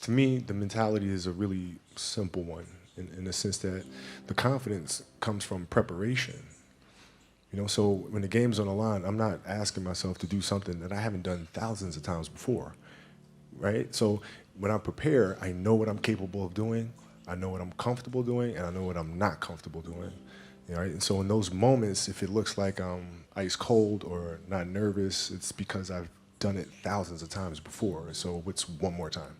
to me, the mentality is a really simple one in the sense that the confidence comes from preparation. So when the game's on the line, I'm not asking myself to do something that I haven't done thousands of times before, right? So when I prepare, I know what I'm capable of doing, I know what I'm comfortable doing, and I know what I'm not comfortable doing. Right? And so in those moments, if it looks like I'm ice cold or not nervous, it's because I've done it thousands of times before. So what's one more time?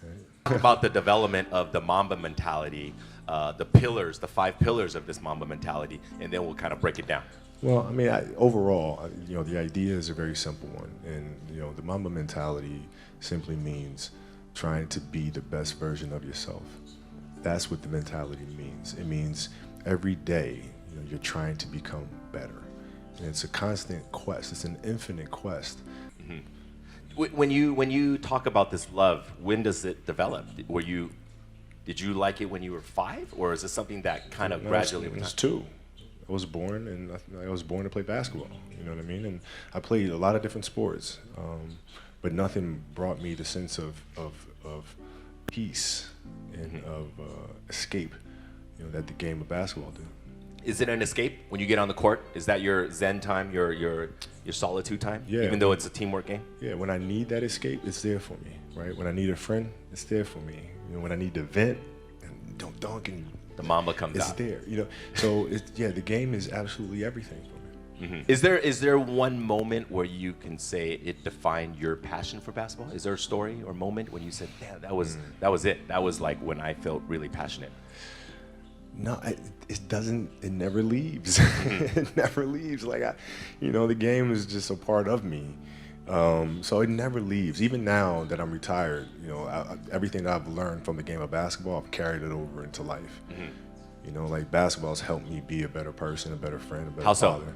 Right? Talk about the development of the Mamba mentality, the pillars, the 5 pillars of this Mamba mentality, and then we'll kind of break it down. Well, I mean, overall, the idea is a very simple one. And, the Mamba mentality simply means trying to be the best version of yourself. That's what the mentality means. It means every day, you're trying to become better. And it's a constant quest. It's an infinite quest. Mm-hmm. When you talk about this love, when does it develop? Did you like it when you were 5, or is it something that kind of gradually? It was 2. I was born, and I was born to play basketball. You know what I mean? And I played a lot of different sports, but nothing brought me the sense of peace and of escape, that the game of basketball did. Is it an escape when you get on the court? Is that your zen time, your solitude time? Yeah. Even though it's a teamwork game? Yeah, when I need that escape, it's there for me, right? When I need a friend, it's there for me. When I need to vent, and don't dunk, and the Mamba comes it's out. It's there, So the game is absolutely everything for me. Mm-hmm. Is there one moment where you can say it defined your passion for basketball? Is there a story or moment when you said, "Damn, that was it. That was like when I felt really passionate"? No, it doesn't. It never leaves. It never leaves. Like the game is just a part of me. So it never leaves. Even now that I'm retired, everything that I've learned from the game of basketball, I've carried it over into life. Mm-hmm. Like basketball's helped me be a better person, a better friend, a better father. So?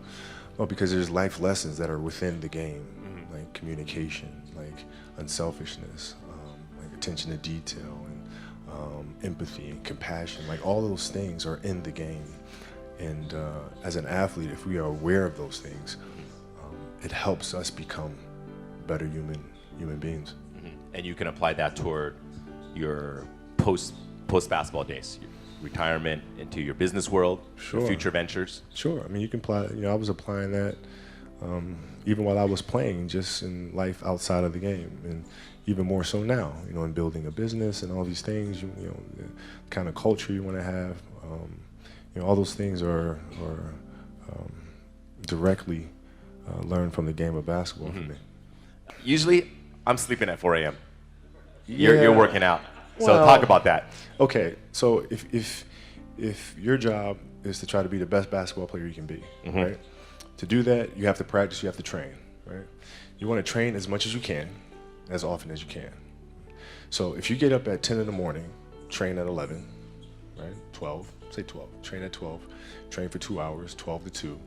Well, because there's life lessons that are within the game, like communication, like unselfishness, like attention to detail, and empathy and compassion. Like all those things are in the game. And as an athlete, if we are aware of those things, it helps us become better human beings. Mm-hmm. And you can apply that toward your post basketball days, your retirement, into your business world, your future ventures. Sure. I mean, you can apply. I was applying that even while I was playing, just in life outside of the game, and even more so now. In building a business and all these things. The kind of culture you want to have. All those things are directly learned from the game of basketball for me. Usually, I'm sleeping at 4 a.m. You're working out. So talk about that. Okay, so if your job is to try to be the best basketball player you can be, right? To do that, you have to practice, you have to train, right? You want to train as much as you can, as often as you can. So if you get up at 10 in the morning, train at 11, right? 12, say 12, train at 12, train for 2 hours, 12 to 2.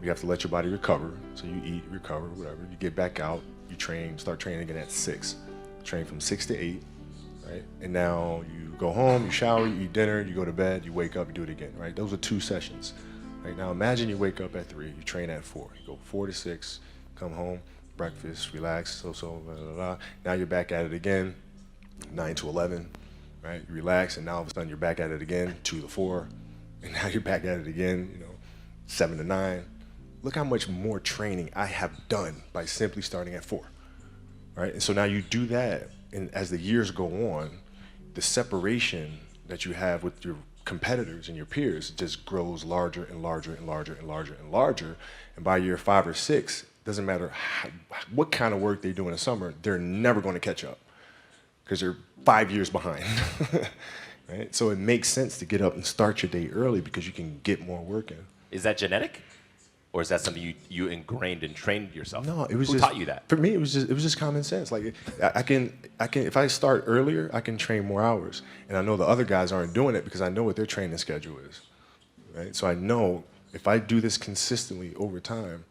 You have to let your body recover, so you eat, recover, whatever. You get back out, you train, start training again at 6. Train from 6 to 8, right? And now you go home, you shower, you eat dinner, you go to bed, you wake up, you do it again, right? Those are 2 sessions. Right? Now imagine you wake up at 3, you train at 4. You go 4 to 6, come home, breakfast, relax, blah, blah, blah. Now you're back at it again, 9 to 11, right? You relax, and now all of a sudden you're back at it again, 2 to 4, and now you're back at it again, 7 to 9. Look how much more training I have done by simply starting at 4, right? And so now you do that, and as the years go on, the separation that you have with your competitors and your peers just grows larger and larger and larger and larger and larger. And by year 5 or 6, doesn't matter what kind of work they do in the summer, they're never going to catch up because they're 5 years behind. Right? So it makes sense to get up and start your day early because you can get more work in. Is that genetic? Or is that something you ingrained and trained yourself? No, it was Who just, taught you that? For me, it was just common sense. Like I can if I start earlier, I can train more hours, and I know the other guys aren't doing it because I know what their training schedule is, right? So I know if I do this consistently over time,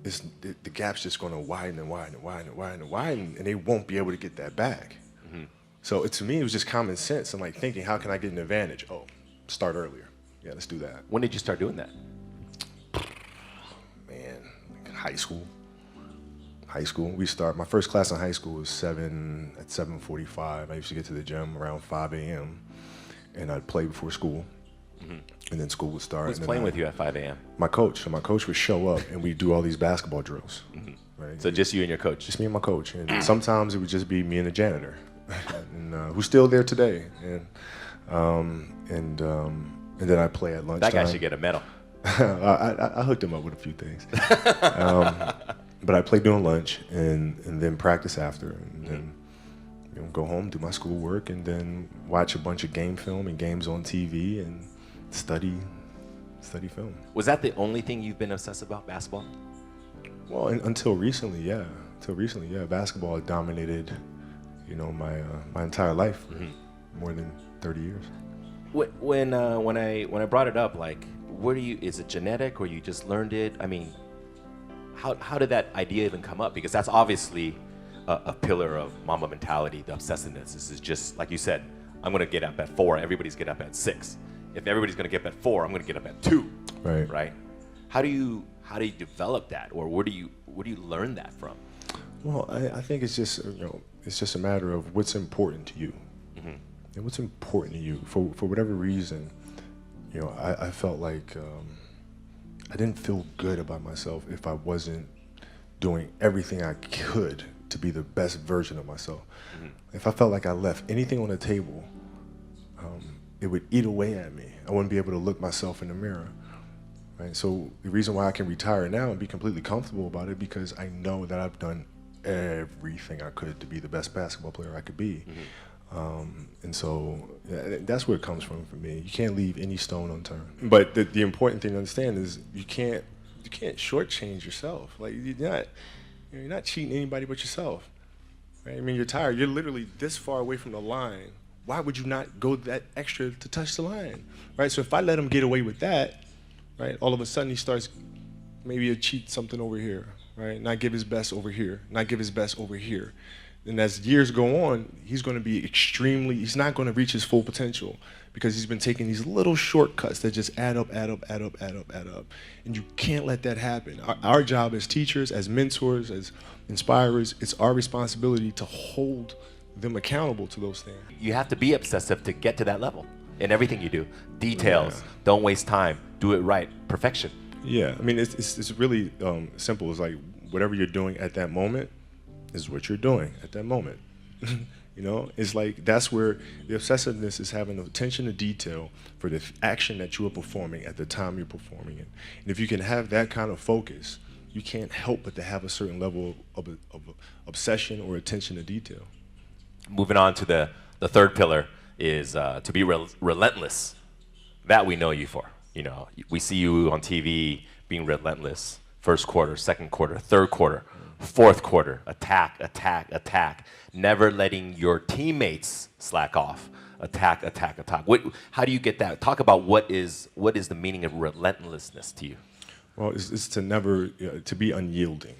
the gap's just going to widen and widen and widen and widen and widen, and they won't be able to get that back. Mm-hmm. So to me, it was just common sense and like thinking, how can I get an advantage? Oh, start earlier. Yeah, let's do that. When did you start doing that? Man, high school. high school. My first class in high school was 7:45. I used to get to the gym around 5 a.m. and I'd play before school. And then school would start. Who's playing with you at 5 a.m.? My coach. So my coach would show up and we'd do all these basketball drills. Right? So just you and your coach? Just me and my coach. And sometimes it would just be me and the janitor, and who's still there today. And then I play at lunchtime. That guy should get a medal. I hooked him up with a few things. But I play during lunch and then practice after. And then go home, do my schoolwork, and then watch a bunch of game film and games on TV and study film. Was that the only thing you've been obsessed about, basketball? Well, until recently, yeah. Basketball dominated, my entire life for more than 30 years. When I brought it up, like, is it genetic or you just learned it? I mean, how did that idea even come up? Because that's obviously a pillar of Mamba mentality, the obsessiveness. This is just, like you said, I'm going to get up at 4, everybody's get up at 6. If everybody's going to get up at 4, I'm going to get up at 2. Right? How do you develop that, or where do you learn that from? Well, I think it's just a matter of what's important to you. And what's important to you for whatever reason. I felt like I didn't feel good about myself if I wasn't doing everything I could to be the best version of myself. If I felt like I left anything on the table, it would eat away at me. I wouldn't be able to look myself in the mirror. Right? So the reason why I can retire now and be completely comfortable about it, because I know that I've done everything I could to be the best basketball player I could be. And so that's where it comes from for me. You can't leave any stone unturned. But the important thing to understand is you can't shortchange yourself. Like you're not cheating anybody but yourself. Right? I mean, you're tired. You're literally this far away from the line. Why would you not go that extra to touch the line? Right? So if I let him get away with that, right, all of a sudden he starts maybe a cheat something over here, right? Not give his best over here, not give his best over here. And as years go on, he's not going to reach his full potential because he's been taking these little shortcuts that just add up. And you can't let that happen. Our job as teachers, as mentors, as inspirers, it's our responsibility to hold them accountable to those things. You have to be obsessive to get to that level in everything you do. Details, don't waste time, do it right, perfection. Yeah, I mean, it's really simple. It's like whatever you're doing at that moment is what you're doing at that moment. It's like that's where the obsessiveness is having attention to detail for the action that you are performing at the time you're performing it. And if you can have that kind of focus, you can't help but to have a certain level of obsession or attention to detail. Moving on to the third pillar is to be relentless. That we know you for. We see you on TV being relentless. First quarter, second quarter, third quarter, fourth quarter, attack, never letting your teammates slack off. Attack. How do you get that? Talk about what is the meaning of relentlessness to you? Well, it's to never to be unyielding.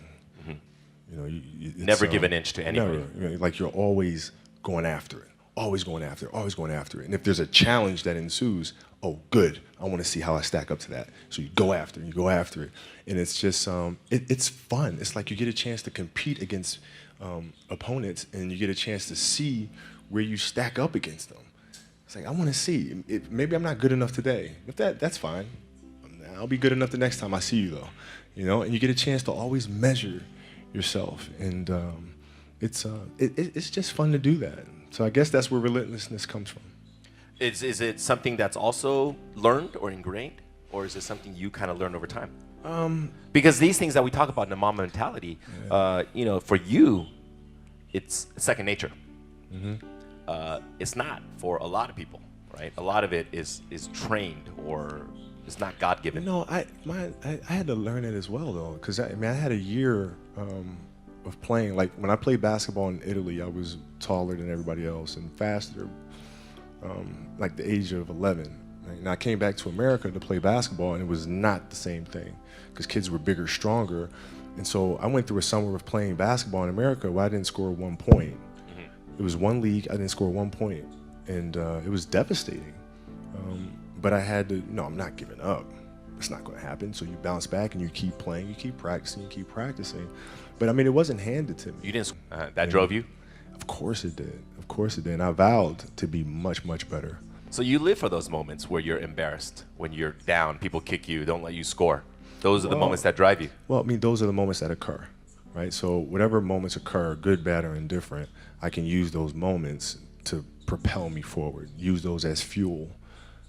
Never give an inch to anybody. Never, like you're always going after it, always going after it. And if there's a challenge that ensues, oh, good, I want to see how I stack up to that. So you go after it. And it's just, it's fun. It's like you get a chance to compete against opponents and you get a chance to see where you stack up against them. It's like, I want to see. Maybe I'm not good enough today. If that's fine. I'll be good enough the next time I see you, though. And you get a chance to always measure yourself. And it's just fun to do that. So I guess that's where relentlessness comes from. Is it something that's also learned or ingrained, or is it something you kind of learn over time? Because these things that we talk about in the Mamba mentality, for you, it's second nature. It's not for a lot of people, right? A lot of it is trained or it's not God-given. No, I had to learn it as well, though, because I had a year of playing. Like when I played basketball in Italy, I was taller than everybody else and faster, like the age of 11. Right? And I came back to America to play basketball, and it was not the same thing because kids were bigger, stronger. And so I went through a summer of playing basketball in America where I didn't score 1 point. It was one league, I didn't score 1 point, and it was devastating. But I had to, I'm not giving up. it's not going to happen. So you bounce back and you keep playing, you keep practicing, you keep practicing. But I mean, it wasn't handed to me. You didn't. That drove you. Of course it did. Of course it did. And I vowed to be much, much better. So you live for those moments where you're embarrassed, when you're down, people kick you, don't let you score. Those are the moments that drive you. Well, I mean, those are the moments that occur, right? So whatever moments occur, good, bad, or indifferent, I can use those moments to propel me forward, use those as fuel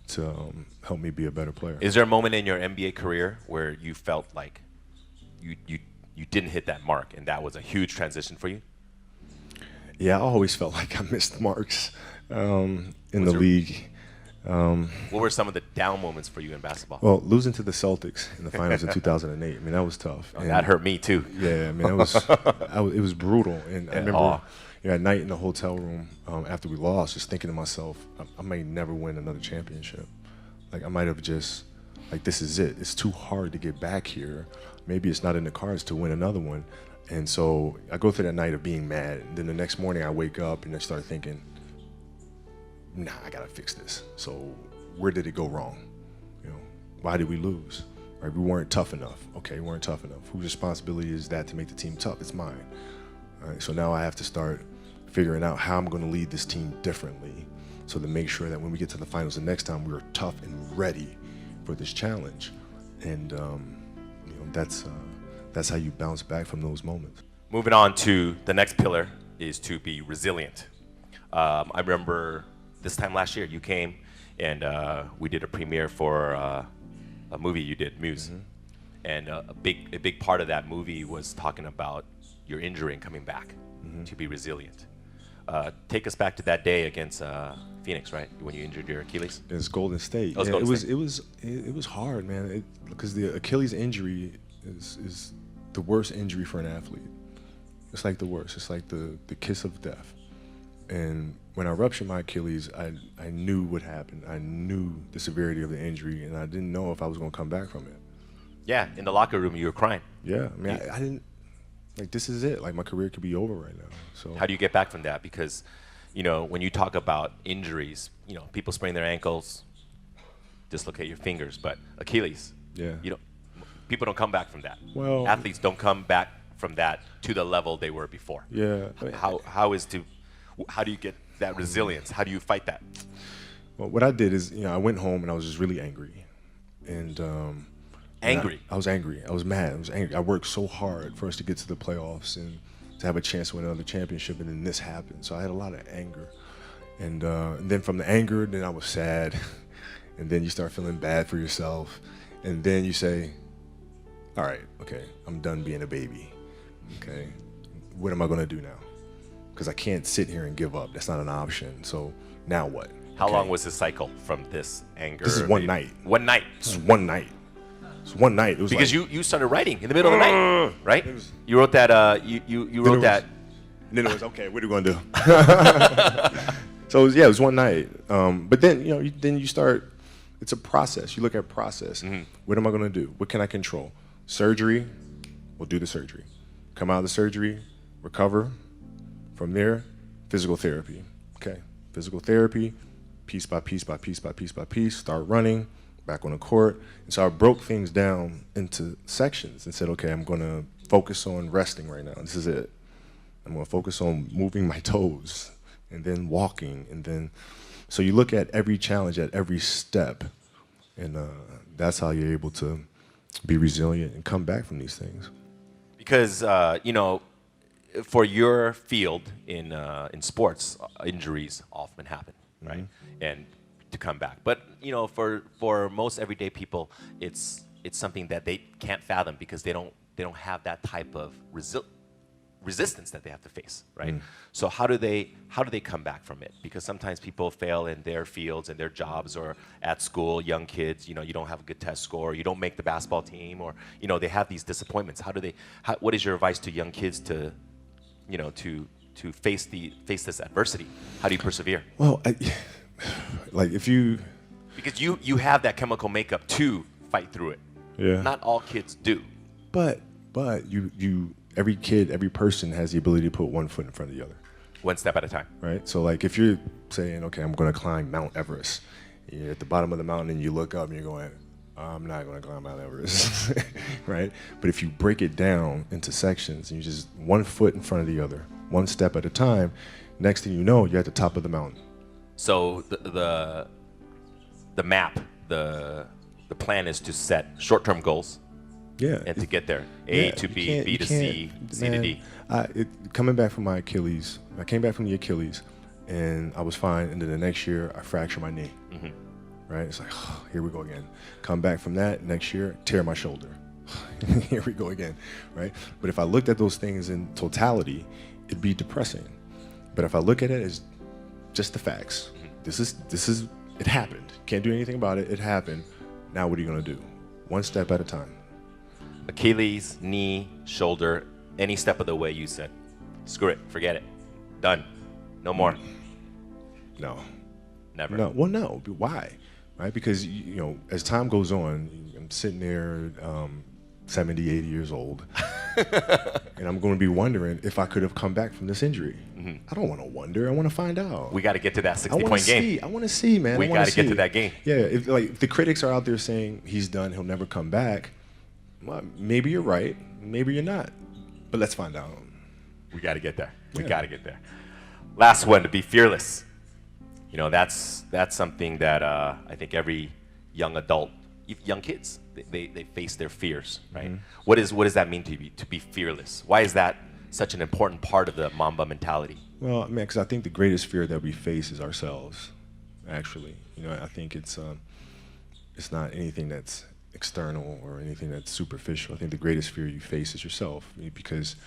to help me be a better player. Is there a moment in your NBA career where you felt like you didn't hit that mark and that was a huge transition for you? Yeah, I always felt like I missed marks in the league. What were some of the down moments for you in basketball? Well, losing to the Celtics in the finals in 2008, I mean, that was tough. Oh, that hurt me too. Yeah, I mean, it was brutal. And I remember at night in the hotel room after we lost, just thinking to myself, I may never win another championship. Like, I might have just, like, this is it. It's too hard to get back here. Maybe it's not in the cards to win another one. And so I go through that night of being mad. And then the next morning I wake up and I start thinking, nah, I gotta fix this. So where did it go wrong? You know, why did we lose? Right? We weren't tough enough. Okay, we weren't tough enough. Whose responsibility is that to make the team tough? It's mine. All right, so now I have to start figuring out how I'm gonna lead this team differently, so to make sure that when we get to the finals the next time, we're tough and ready for this challenge. And you know, that's how you bounce back from those moments. Moving on to the next pillar is to be resilient. I remember this time last year you came and we did a premiere for a movie you did, Muse. Mm-hmm. And a big part of that movie was talking about your injury and coming back to be resilient. Take us back to that day against Phoenix, right? When you injured your Achilles. It's Golden State. It was hard, man. Because the Achilles injury is the worst injury for an athlete. It's like the worst. It's like the kiss of death. And when I ruptured my Achilles, I knew what happened. I knew the severity of the injury, and I didn't know if I was going to come back from it. Yeah, in the locker room, you were crying. Yeah, I mean, I didn't. Like, this is it. Like, my career could be over right now. So how do you get back from that? Because, you know, when you talk about injuries, you know, people sprain their ankles, dislocate your fingers, but Achilles, people don't come back from that. Well, athletes don't come back from that to the level they were before. Yeah. How do you get that resilience? How do you fight that? Well, what I did is, you know, I went home and I was just really angry, and angry. I was angry. I was mad. I was angry. I worked so hard for us to get to the playoffs and to have a chance to win another championship, and then this happened. So I had a lot of anger, and then from the anger, then I was sad, and then you start feeling bad for yourself, and then you say, all right, okay, I'm done being a baby. Okay, what am I gonna do now? Because I can't sit here and give up. That's not an option. So now what? How long was the cycle from this anger? This is one night. One night. This is one night. It's one night. It was because like, you started writing in the middle of the night, right? You wrote that. You wrote that. And then it was okay. What are we gonna do? So it was one night. But then then you start. It's a process. You look at process. Mm-hmm. What am I gonna do? What can I control? Surgery. We'll do the surgery. Come out of the surgery. Recover. From there, physical therapy. Okay, physical therapy. Piece by piece by piece by piece by piece. Start running. Back on the court. And so I broke things down into sections and said, okay, I'm going to focus on resting right now. This is it. I'm going to focus on moving my toes and then walking. And then, so you look at every challenge at every step, and that's how you're able to be resilient and come back from these things. Because, for your field in sports, injuries often happen, right? Mm-hmm. And to come back, but for most everyday people, it's something that they can't fathom because they don't have that type of resistance that they have to face, right? So how do they come back from it? Because sometimes people fail in their fields and their jobs or at school. Young kids, you don't have a good test score, you don't make the basketball team, or they have these disappointments. What is your advice to young kids to face this adversity? How do you persevere? Well, because you have that chemical makeup to fight through it. Yeah. Not all kids do. But every kid, every person has the ability to put one foot in front of the other. One step at a time. Right. So like if you're saying, okay, I'm going to climb Mount Everest, you're at the bottom of the mountain and you look up and you're going, I'm not going to climb Mount Everest, right? But if you break it down into sections and you just one foot in front of the other, one step at a time, next thing you know, you're at the top of the mountain. So the map, the plan is to set short-term goals. Yeah. And to get there, A to B, B to C, C to D. Coming back from my Achilles, I came back from the Achilles, and I was fine. And then the next year, I fractured my knee. Mm-hmm. Right? It's like, oh, here we go again. Come back from that next year, tear my shoulder. Here we go again, right? But if I looked at those things in totality, it'd be depressing. But if I look at it as just the facts, this is it happened. Can't do anything about it. It happened. Now what are you gonna do? One step at a time. Achilles, knee, shoulder, any step of the way you said, screw it, forget it, done, no more. No. Never. No. Well, no. Why? Right? Because you know, as time goes on, I'm sitting there, 70, 80 years old, and I'm going to be wondering if I could have come back from this injury. Mm-hmm. I don't want to wonder. I want to find out. We got to get to that 60-point game. I want to see, man. We got to get to that game. Yeah. If the critics are out there saying he's done, he'll never come back. Well, maybe you're right. Maybe you're not. But let's find out. We got to get there. We got to get there. Last one, to be fearless. You know, that's something that I think every young adult, young kids, they face their fears, right? Mm-hmm. What does that mean to be fearless? Why is that such an important part of the Mamba mentality? Well, man, because I think the greatest fear that we face is ourselves. Actually, you know, I think it's not anything that's external or anything that's superficial. I think the greatest fear you face is yourself, because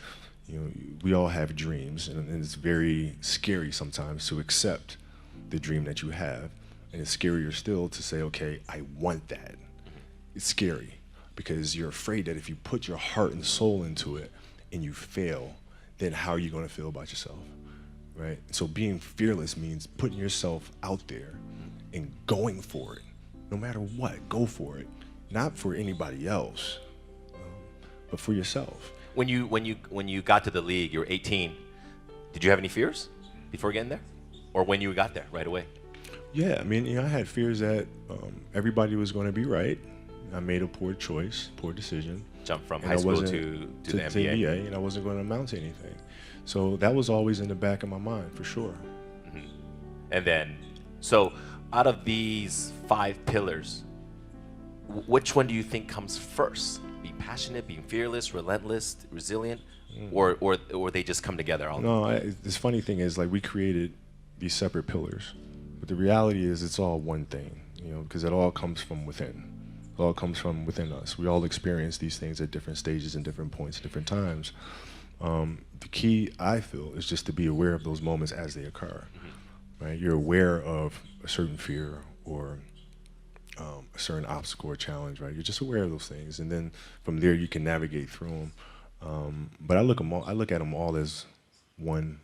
you know we all have dreams, and it's very scary sometimes to accept the dream that you have, and it's scarier still to say, okay, I want that. It's scary because you're afraid that if you put your heart and soul into it and you fail, then how are you going to feel about yourself, right? So being fearless means putting yourself out there and going for it, no matter what. Go for it, not for anybody else, but for yourself. When you got to the league, you were 18. Did you have any fears before getting there? Or when you got there right away? Yeah, I mean, you know, I had fears that everybody was going to be right. I made a poor choice, poor decision. Jump from high school to the NBA. And I wasn't going to amount to anything. So that was always in the back of my mind, for sure. Mm-hmm. And then, so out of these 5 pillars, which one do you think comes first? Being passionate, being fearless, relentless, resilient, or they just come together all? No, this funny thing is, like, we created these separate pillars, but the reality is it's all one thing, you know, because it all comes from within. It all comes from within us. We all experience these things at different stages and different points, different times. The key, I feel, is just to be aware of those moments as they occur, right? You're aware of a certain fear or a certain obstacle or challenge, right? You're just aware of those things, and then from there you can navigate through them. But I look at them all as one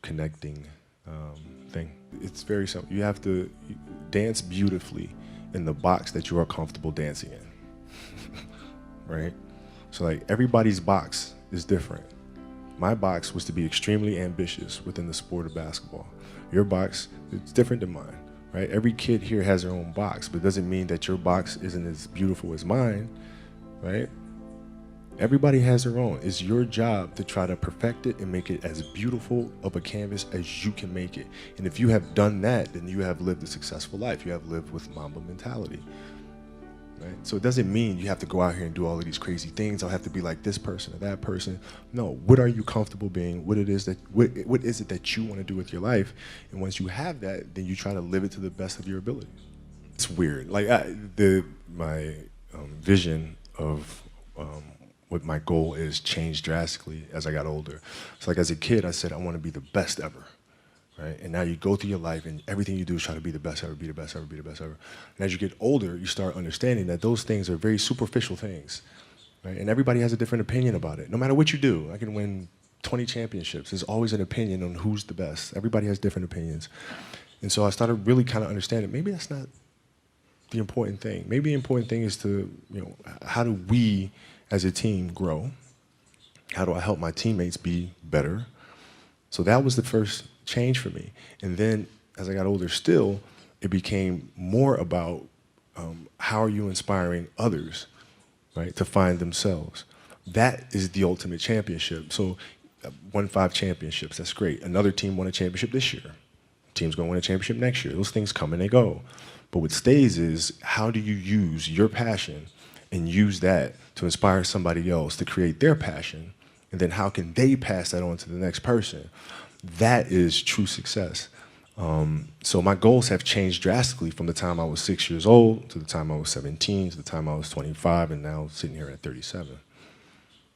connecting thing. It's very simple. You have to dance beautifully in the box that you are comfortable dancing in, right? So like everybody's box is different. My box was to be extremely ambitious within the sport of basketball. Your box is different than mine, right? Every kid here has their own box, but it doesn't mean that your box isn't as beautiful as mine, right? Everybody has their own. It's your job to try to perfect it and make it as beautiful of a canvas as you can make it. And if you have done that, then you have lived a successful life. You have lived with Mamba mentality, right? So it doesn't mean you have to go out here and do all of these crazy things. I'll have to be like this person or that person. No, what are you comfortable being? What is it that you want to do with your life? And once you have that, then you try to live it to the best of your ability. It's weird. Like my vision of what my goal is changed drastically as I got older. So like as a kid, I said, I want to be the best ever, right? And now you go through your life and everything you do is try to be the best ever, be the best ever, be the best ever. And as you get older, you start understanding that those things are very superficial things, right? And everybody has a different opinion about it. No matter what you do, I can win 20 championships. There's always an opinion on who's the best. Everybody has different opinions. And so I started really kind of understanding, maybe that's not the important thing. Maybe the important thing is to, you know, how do we as a team grow? How do I help my teammates be better? So that was the first change for me. And then as I got older still, it became more about how are you inspiring others, right, to find themselves? That is the ultimate championship. So won 5 championships, that's great. Another team won a championship this year. Team's gonna win a championship next year. Those things come and they go. But what stays is, how do you use your passion and use that to inspire somebody else to create their passion? And then how can they pass that on to the next person? That is true success. So my goals have changed drastically from the time I was 6 years old to the time I was 17 to the time I was 25, and now sitting here at 37.